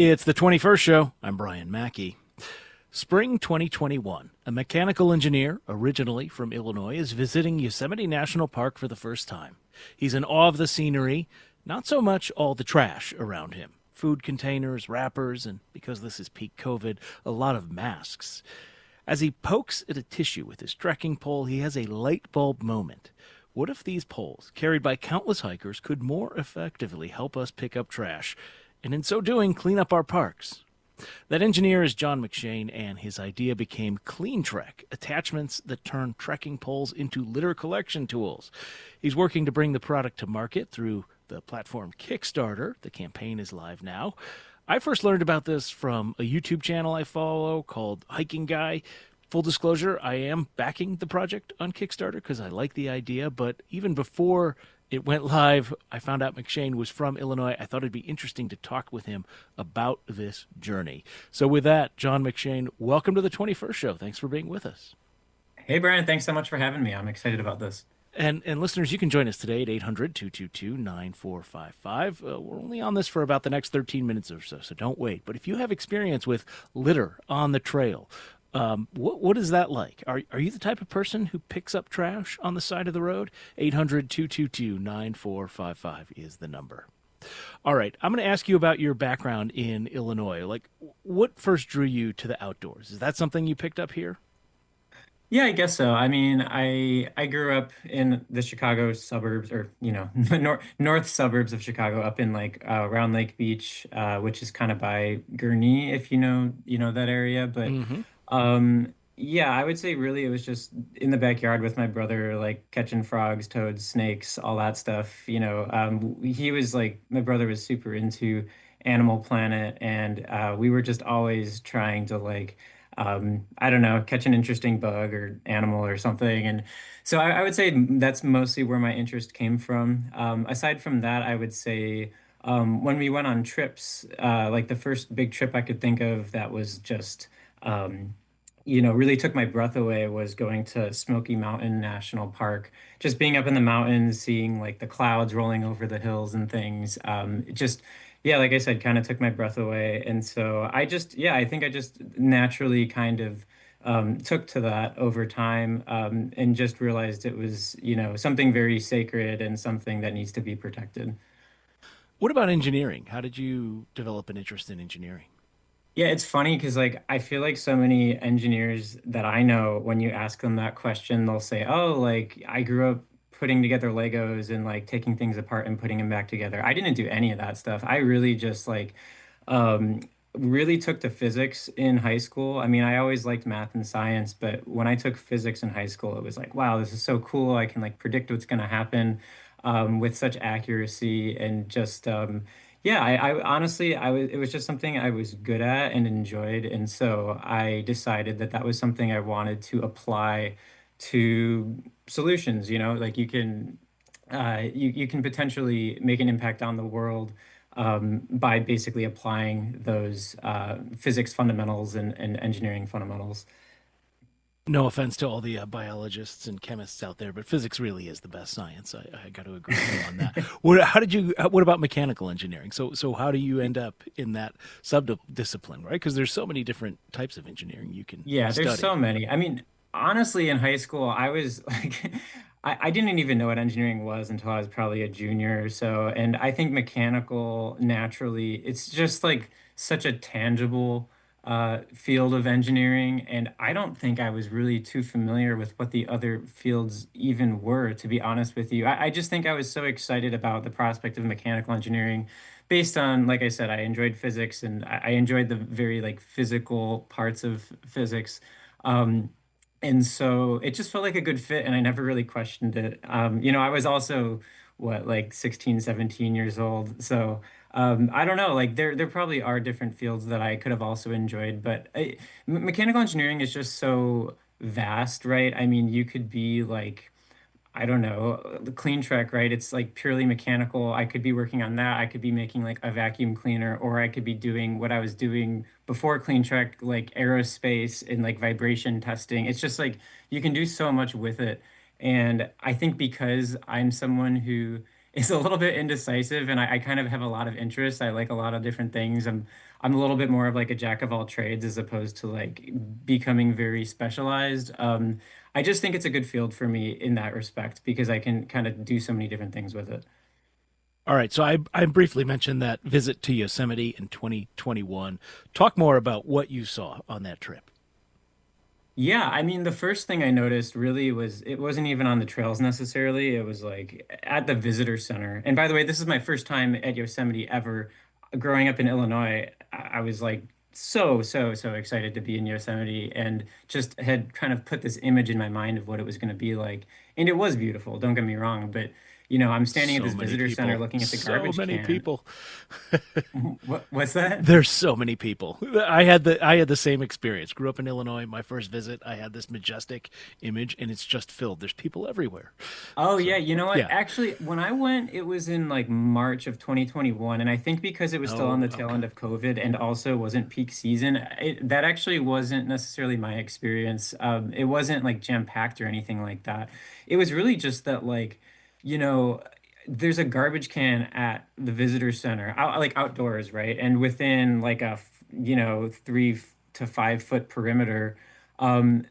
It's the 21st show. I'm Brian Mackey. Spring 2021. A mechanical engineer, originally from Illinois, is visiting Yosemite National Park for the first time. He's in awe of the scenery, not so much all the trash around him. Food containers, wrappers, and because this is peak COVID, a lot of masks. As he pokes at a tissue with his trekking pole, he has a light bulb moment. What if these poles, carried by countless hikers, could more effectively help us pick up trash, and in so doing, clean up our parks? That engineer is John McShane, and his idea became Clean Trek, attachments that turn trekking poles into litter collection tools. He's working to bring the product to market through the platform Kickstarter. The campaign is live now. I first learned about this from a YouTube channel I follow called Hiking Guy. Full disclosure, I am backing the project on Kickstarter because I like the idea, but even before it went live, I found out McShane was from Illinois. I thought it'd be interesting to talk with him about this journey. So with that, John McShane, welcome to the 21st show. Thanks for being with us. Hey, Brian, thanks so much for having me. I'm excited about this. And listeners, you can join us today at 800-222-9455. We're only on this for about the next 13 minutes or so don't wait. But if you have experience with litter on the trail, what is that like? Are you the type of person who picks up trash on the side of the road? 800-222-9455 is the number. All right, I'm going to ask you about your background in Illinois. Like, what first drew you to the outdoors? Is that something you picked up here? Yeah, I guess so. I mean, I grew up in the Chicago suburbs, or the north suburbs of Chicago, up in like around Lake Beach, which is kind of by Gurnee, if you know that area. But Mm-hmm. yeah, I would say really it was just in the backyard with my brother, like catching frogs, toads, snakes, all that stuff. He was like my brother was super into Animal Planet, and we were just always trying to like I don't know, catch an interesting bug or animal or something. And so I would say that's mostly where my interest came from. Aside from that, I would say when we went on trips, like the first big trip I could think of that was just, really took my breath away was going to Smoky Mountain National Park. Just being up in the mountains, seeing like the clouds rolling over the hills and things. It just, yeah, like I said, kind of took my breath away. And so yeah, I think I just naturally kind of took to that over time, and just realized it was, something very sacred and something that needs to be protected. What about engineering? How did you develop an interest in engineering? Yeah, it's funny because like I feel like so many engineers that I know, when you ask them that question, they'll say, "Oh, like I grew up putting together Legos and like taking things apart and putting them back together." I didn't do any of that stuff. I really just like um really took to physics in high school. I mean, I always liked math and science, but when I took physics in high school, it was like, wow, this is so cool. I can like predict what's going to happen with such accuracy and just yeah, I honestly, it was just something I was good at and enjoyed. And so I decided that that was something I wanted to apply to solutions, like you can potentially make an impact on the world by basically applying those physics fundamentals and engineering fundamentals. No offense to all the biologists and chemists out there, but physics really is the best science. I got to agree with you on that. How did you? What about mechanical engineering? So how do you end up in that subdiscipline, right? Because there's so many different types of engineering you can Yeah, there's so study. many. I mean, honestly, in high school, I was like, I didn't even know what engineering was until I was probably a junior or so. And I think mechanical, naturally, it's just like such a tangible field of engineering. And I don't think I was really too familiar with what the other fields even were, to be honest with you. I just think I was so excited about the prospect of mechanical engineering based on, like I said, I enjoyed physics and I enjoyed the very like physical parts of physics. Um, and so it just felt like a good fit and I never really questioned it. I was also what, like 16, 17 years old. So I don't know, like there probably are different fields that I could have also enjoyed, but mechanical engineering is just so vast, right? I mean, you could be like I don't know, the clean trek, right? It's like purely mechanical. I could be working on that. I could be making like a vacuum cleaner, or I could be doing what I was doing before clean trek, like aerospace and like vibration testing. It's just like you can do so much with it. And I think because I'm someone who is a little bit indecisive, and I kind of have a lot of interests. I like a lot of different things. I'm a little bit more of like a jack of all trades as opposed to like becoming very specialized. I just think it's a good field for me in that respect because I can kind of do so many different things with it. All right, so I briefly mentioned that visit to Yosemite in 2021. Talk more about what you saw on that trip. Yeah, I mean, the first thing I noticed really was it wasn't even on the trails necessarily. It was like at the visitor center. And by the way, this is my first time at Yosemite ever. Growing up in Illinois, I was like so excited to be in Yosemite and just had kind of put this image in my mind of what it was going to be like. And it was beautiful, don't get me wrong, but I'm standing at So this many visitor center people. looking at the So garbage many can. people. What's that? There's so many people. I had the same experience. Grew up in Illinois. My first visit, I had this majestic image, and it's just filled. There's people everywhere. Oh yeah, So you know what? yeah. Actually, when I went, it was in like March of 2021, and I think because it was still on Oh, the tail okay. end of COVID and also wasn't peak season, that actually wasn't necessarily my experience. It wasn't like jam-packed or anything like that. It was really just that like, you know, there's a garbage can at the visitor center, like outdoors, right? And within like a 3 to 5 foot perimeter.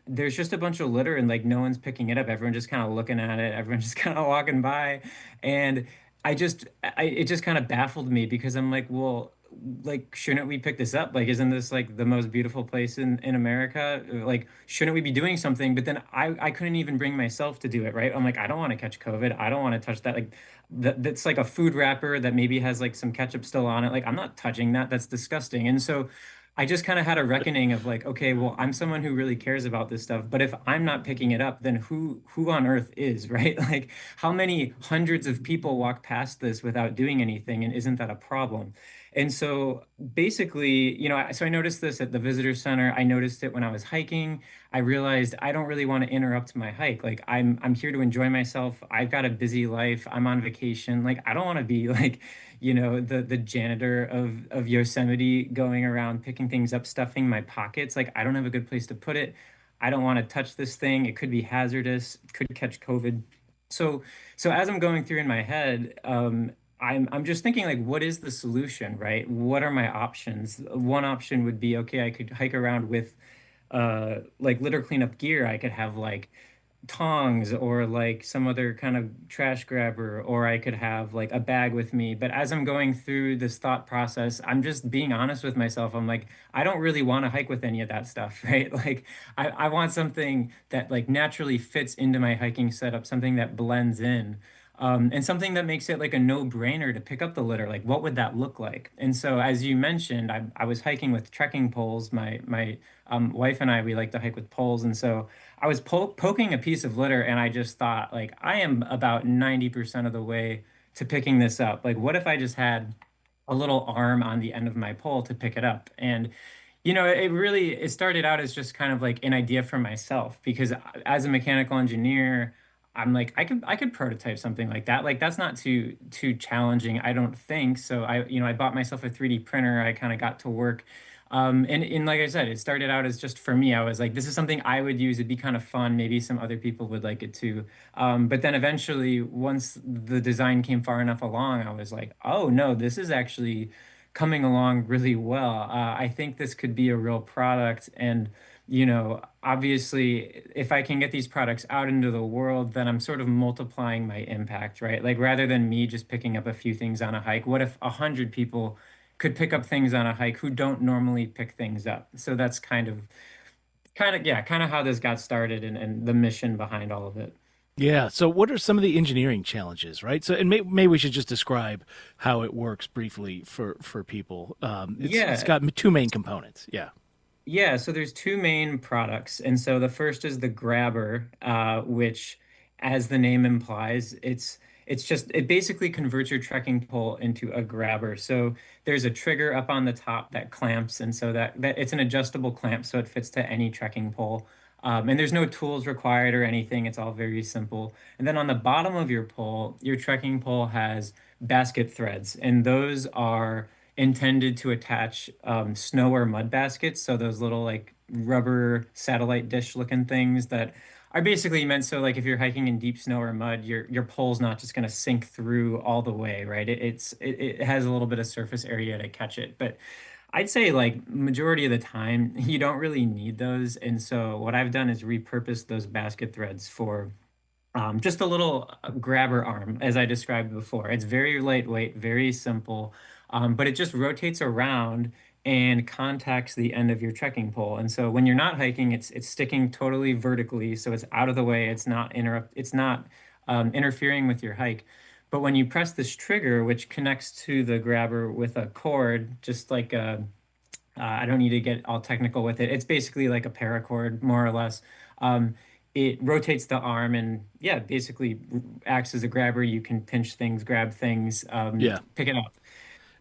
There's just a bunch of litter and like no one's picking it up. Everyone just kind of looking at it. Everyone just kind of walking by. And it just kind of baffled me because I'm like, well, like, shouldn't we pick this up? Like, isn't this like the most beautiful place in America? Like, shouldn't we be doing something? But then I couldn't even bring myself to do it, right? I'm like, I don't want to catch COVID. I don't want to touch that. Like, that's like a food wrapper that maybe has like some ketchup still on it. Like, I'm not touching that. That's disgusting. And so I just kind of had a reckoning of like, okay, well, I'm someone who really cares about this stuff, but if I'm not picking it up, then who on earth is, right? Like, how many hundreds of people walk past this without doing anything, and isn't that a problem? And so basically, so I noticed this at the visitor center. I noticed it when I was hiking. I realized I don't really want to interrupt my hike. Like I'm here to enjoy myself. I've got a busy life. I'm on vacation. Like I don't want to be like the janitor of Yosemite going around picking things up, stuffing my pockets. Like I don't have a good place to put it. I don't want to touch this thing. It could be hazardous, could catch COVID. So so as I'm going through in my head, I'm just thinking like, what is the solution, right? What are my options? One option would be, okay, I could hike around with like litter cleanup gear. I could have like tongs or like some other kind of trash grabber, or I could have like a bag with me. But as I'm going through this thought process, I'm just being honest with myself. I'm like, I don't really want to hike with any of that stuff, right? Like, I want something that like naturally fits into my hiking setup, something that blends in. And something that makes it like a no-brainer to pick up the litter. Like, what would that look like? And so, as you mentioned, I was hiking with trekking poles. My wife and I, we like to hike with poles, and so I was poking a piece of litter and I just thought, like, I am about 90% of the way to picking this up. Like, what if I just had a little arm on the end of my pole to pick it up? And, it started out as just kind of like an idea for myself because as a mechanical engineer, I'm like, I could prototype something like that. Like, that's not too challenging, I don't think. So I bought myself a 3D printer. I kind of got to work. And like I said, it started out as just for me. I was like, this is something I would use. It'd be kind of fun. Maybe some other people would like it too. But then eventually, once the design came far enough along, I was like, oh no, this is actually coming along really well. I think this could be a real product. And, obviously, if I can get these products out into the world, then I'm sort of multiplying my impact, right? Like rather than me just picking up a few things on a hike, what if 100 people could pick up things on a hike who don't normally pick things up? So that's yeah, kind of how this got started and the mission behind all of it. Yeah. So, what are some of the engineering challenges, right? So, and maybe we should just describe how it works briefly for people. It's Yeah, got two main components. Yeah. Yeah, so there's two main products. And so the first is the grabber, which, as the name implies, it basically converts your trekking pole into a grabber. So there's a trigger up on the top that clamps, and so that it's an adjustable clamp, so it fits to any trekking pole. And there's no tools required or anything. It's all very simple. And then on the bottom of your trekking pole has basket threads, and those are intended to attach snow or mud baskets. So those little like rubber satellite dish looking things that are basically meant so like if you're hiking in deep snow or mud, your pole's not just going to sink through all the way, right? It has a little bit of surface area to catch it, but I'd say like majority of the time you don't really need those. And so what I've done is repurpose those basket threads for just a little grabber arm, as I described before. It's very lightweight, very simple, but it just rotates around and contacts the end of your trekking pole. And so when you're not hiking, it's sticking totally vertically, so it's out of the way. It's not interfering with your hike. But when you press this trigger, which connects to the grabber with a cord, just like I don't need to get all technical with it. It's basically like a paracord, more or less. It rotates the arm and yeah, basically acts as a grabber. You can pinch things, grab things, Yeah. pick it up.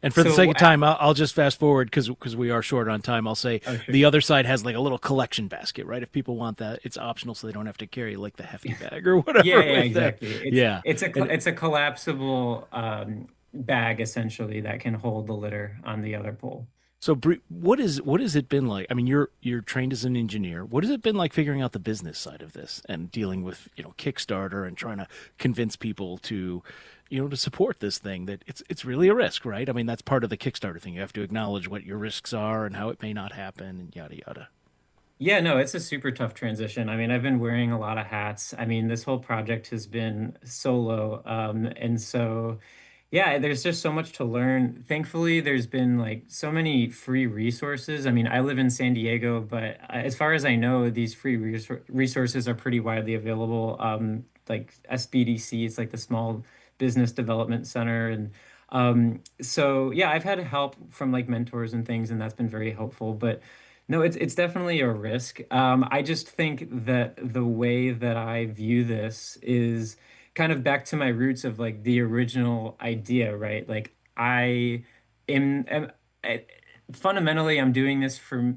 And for the sake So, of time, I'll just fast forward because we are short on time. I'll say oh, sure. the other side has like a little collection basket, right? If people want that, it's optional, so they don't have to carry like the hefty bag or Yeah, whatever yeah, with them. exactly. Yeah, and It's a collapsible bag essentially that can hold the litter on the other pole. so, what has it been like? I mean, you're trained as an engineer. What has it been like figuring out the business side of this and dealing with Kickstarter and trying to convince people to to support this thing that it's really a risk, right? I mean, that's part of the Kickstarter thing. You have to acknowledge what your risks are and how it may not happen and yada yada. Yeah, no, it's a super tough transition. I mean, I've been wearing a lot of hats. I mean, this whole project has been solo. And so, yeah, there's just so much to learn. Thankfully, there's been like so many free resources. I mean, I live in San Diego, but as far as I know, these resources are pretty widely available. Like SBDC, it's like the Small Business Development Center. And so, yeah, I've had help from like mentors and things, and that's been very helpful. But no, it's definitely a risk. I just think that the way that I view this is kind of back to my roots of like the original idea, right? Like am I, fundamentally I'm doing this for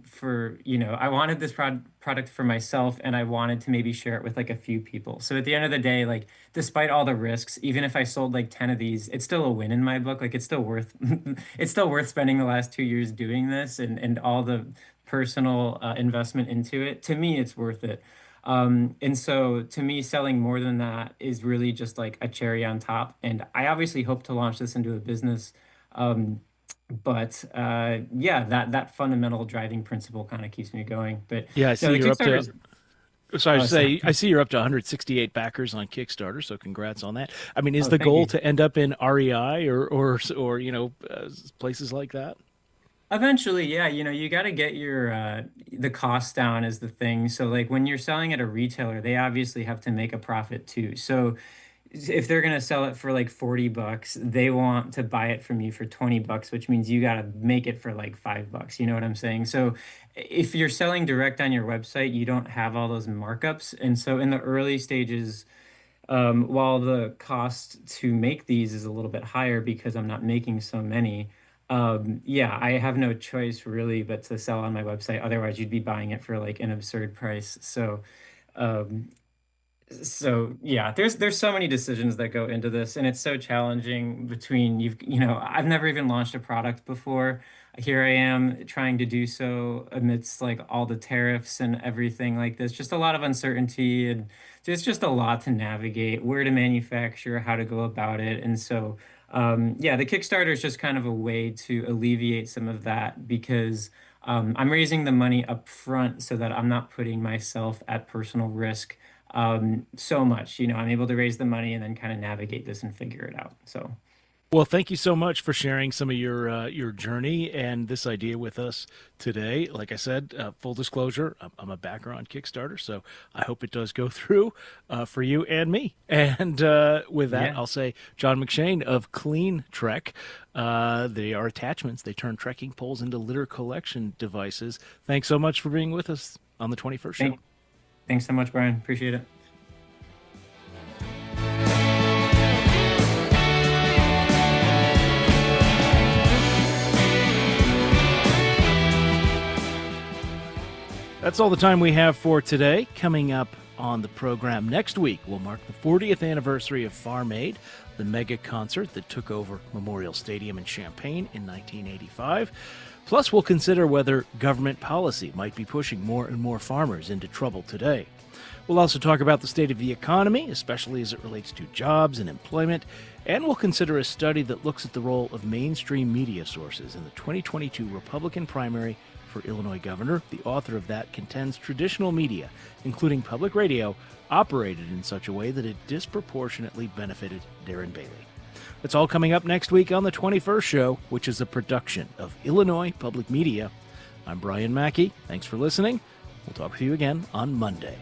I wanted this product for myself and I wanted to maybe share it with like a few people. So at the end of the day, like despite all the risks, even if I sold like 10 of these, it's still a win in my book. Like it's still worth it's still worth spending the last 2 years doing this and all the personal investment into it. To me, it's worth it. And so to me, selling more than that is really just like a cherry on top. And I obviously hope to launch this into a business. Um, but yeah, that fundamental driving principle kind of keeps me going. But Yeah, I no, see the you're up Kickstarter to. is, So I oh, sorry. say I see you're up to 168 backers on Kickstarter. So congrats on that. I mean, is Oh, the thank goal you. to end up in REI or places like that? Eventually, yeah, you got to get your the cost down is the thing. So like when you're selling at a retailer, they obviously have to make a profit too. So if they're going to sell it for like $40, they want to buy it from you for $20, which means you got to make it for like $5. You know what I'm saying? So if you're selling direct on your website, you don't have all those markups. And so in the early stages, while the cost to make these is a little bit higher because I'm not making so many, yeah, I have no choice really but to sell on my website. Otherwise, you'd be buying it for like an absurd price. Um, so yeah, there's so many decisions that go into this, and it's so challenging between I've never even launched a product before. Here I am trying to do so amidst like all the tariffs and everything like this. Just a lot of uncertainty, and there's just a lot to navigate, where to manufacture, how to go about it. And so yeah, the Kickstarter is just kind of a way to alleviate some of that because I'm raising the money up front so that I'm not putting myself at personal risk so much. I'm able to raise the money and then kind of navigate this and figure it out. So, Well, thank you so much for sharing some of your journey and this idea with us today. Like I said, full disclosure, I'm a backer on Kickstarter, so I hope it does go through for you and me. And with that, yeah, I'll say John McShane of Clean Trek. They are attachments. They turn trekking poles into litter collection devices. Thanks so much for being with us on the 21st show. thank, thanks so much, Brian. Appreciate it. That's all the time we have for today. Coming up on the program next week, we'll mark the 40th anniversary of Farm Aid, the mega concert that took over Memorial Stadium in Champaign in 1985. Plus, we'll consider whether government policy might be pushing more and more farmers into trouble today. We'll also talk about the state of the economy, especially as it relates to jobs and employment, and we'll consider a study that looks at the role of mainstream media sources in the 2022 Republican primary for Illinois governor. The author of that contends traditional media, including public radio, operated in such a way that it disproportionately benefited Darren Bailey. It's all coming up next week on the 21st Show, which is a production of Illinois Public Media. I'm Brian Mackey. Thanks for listening. We'll talk with you again on Monday.